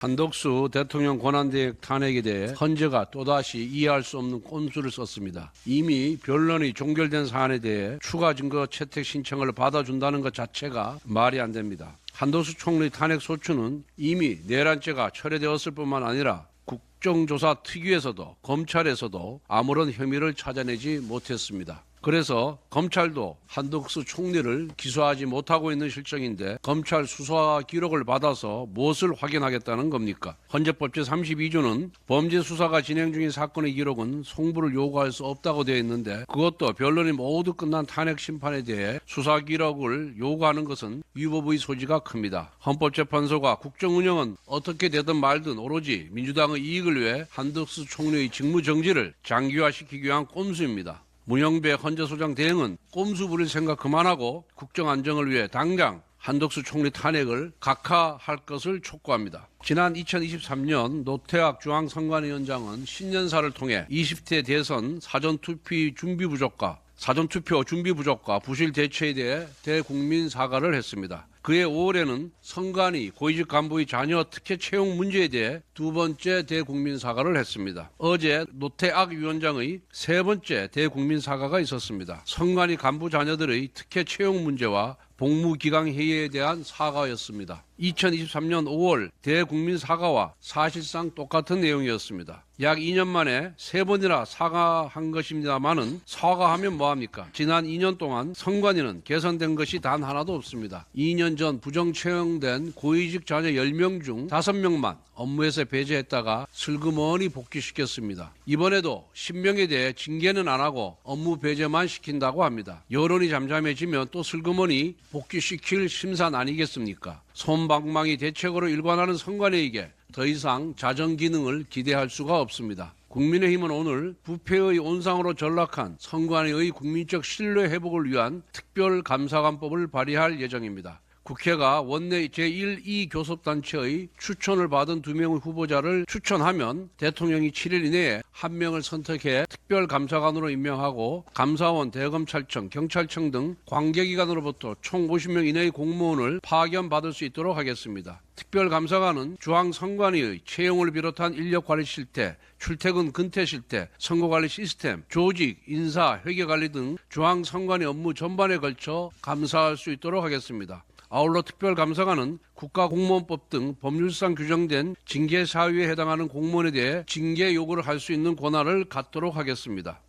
한덕수 대통령 권한대행 탄핵에 대해 헌재가 또다시 이해할 수 없는 꼼수를 썼습니다. 이미 변론이 종결된 사안에 대해 추가 증거 채택 신청을 받아준다는 것 자체가 말이 안 됩니다. 한덕수 총리 탄핵 소추는 이미 내란죄가 철회되었을 뿐만 아니라 국정조사 특위에서도 검찰에서도 아무런 혐의를 찾아내지 못했습니다. 그래서 검찰도 한덕수 총리를 기소하지 못하고 있는 실정인데 검찰 수사 기록을 받아서 무엇을 확인하겠다는 겁니까? 헌재법 제32조는 범죄 수사가 진행 중인 사건의 기록은 송부를 요구할 수 없다고 되어 있는데 그것도 변론이 모두 끝난 탄핵 심판에 대해 수사 기록을 요구하는 것은 위법의 소지가 큽니다. 헌법재판소가 국정 운영은 어떻게 되든 말든 오로지 민주당의 이익을 위해 한덕수 총리의 직무 정지를 장기화시키기 위한 꼼수입니다. 문영배 헌재소장 대행은 꼼수 부릴 생각 그만하고 국정 안정을 위해 당장 한덕수 총리 탄핵을 각하할 것을 촉구합니다. 지난 2023년 노태학 중앙선관위원장은 신년사를 통해 20대 대선 사전투표 준비 부족과 부실 대처에 대해 대국민 사과를 했습니다. 그해 5월에는 선관위 고위직 간부의 자녀 특혜 채용 문제에 대해 두 번째 대국민 사과를 했습니다. 어제 노태악 위원장의 세 번째 대국민 사과가 있었습니다. 선관위 간부 자녀들의 특혜 채용 문제와 복무기강 회의에 대한 사과였습니다. 2023년 5월 대국민 사과와 사실상 똑같은 내용이었습니다. 약 2년 만에 세 번이나 사과한 것입니다만은 사과하면 뭐합니까? 지난 2년 동안 선관위는 개선된 것이 단 하나도 없습니다. 2년 전 부정 채용된 고위직 자녀 10명 중 5명만 업무에서 배제했다가 슬그머니 복귀시켰습니다. 이번에도 10명에 대해 징계는 안 하고 업무 배제만 시킨다고 합니다. 여론이 잠잠해지면 또 슬그머니 복귀시킬 심산 아니겠습니까? 솜방망이 대책으로 일관하는 선관위에게 더 이상 자정 기능을 기대할 수가 없습니다. 국민의힘은 오늘 부패의 온상으로 전락한 선관위의 국민적 신뢰 회복을 위한 특별감사관법을 발의할 예정입니다. 국회가 원내 제1, 2 교섭단체의 추천을 받은 2명의 후보자를 추천하면 대통령이 7일 이내에 1명을 선택해 특별감사관으로 임명하고 감사원, 대검찰청, 경찰청 등 관계기관으로부터 총 50명 이내의 공무원을 파견받을 수 있도록 하겠습니다. 특별감사관은 중앙선관위의 채용을 비롯한 인력관리 실태, 출퇴근 근태 실태, 선거관리 시스템, 조직, 인사, 회계관리 등 중앙선관위 업무 전반에 걸쳐 감사할 수 있도록 하겠습니다. 아울러 특별감사관은 국가공무원법 등 법률상 규정된 징계 사유에 해당하는 공무원에 대해 징계 요구를 할 수 있는 권한을 갖도록 하겠습니다.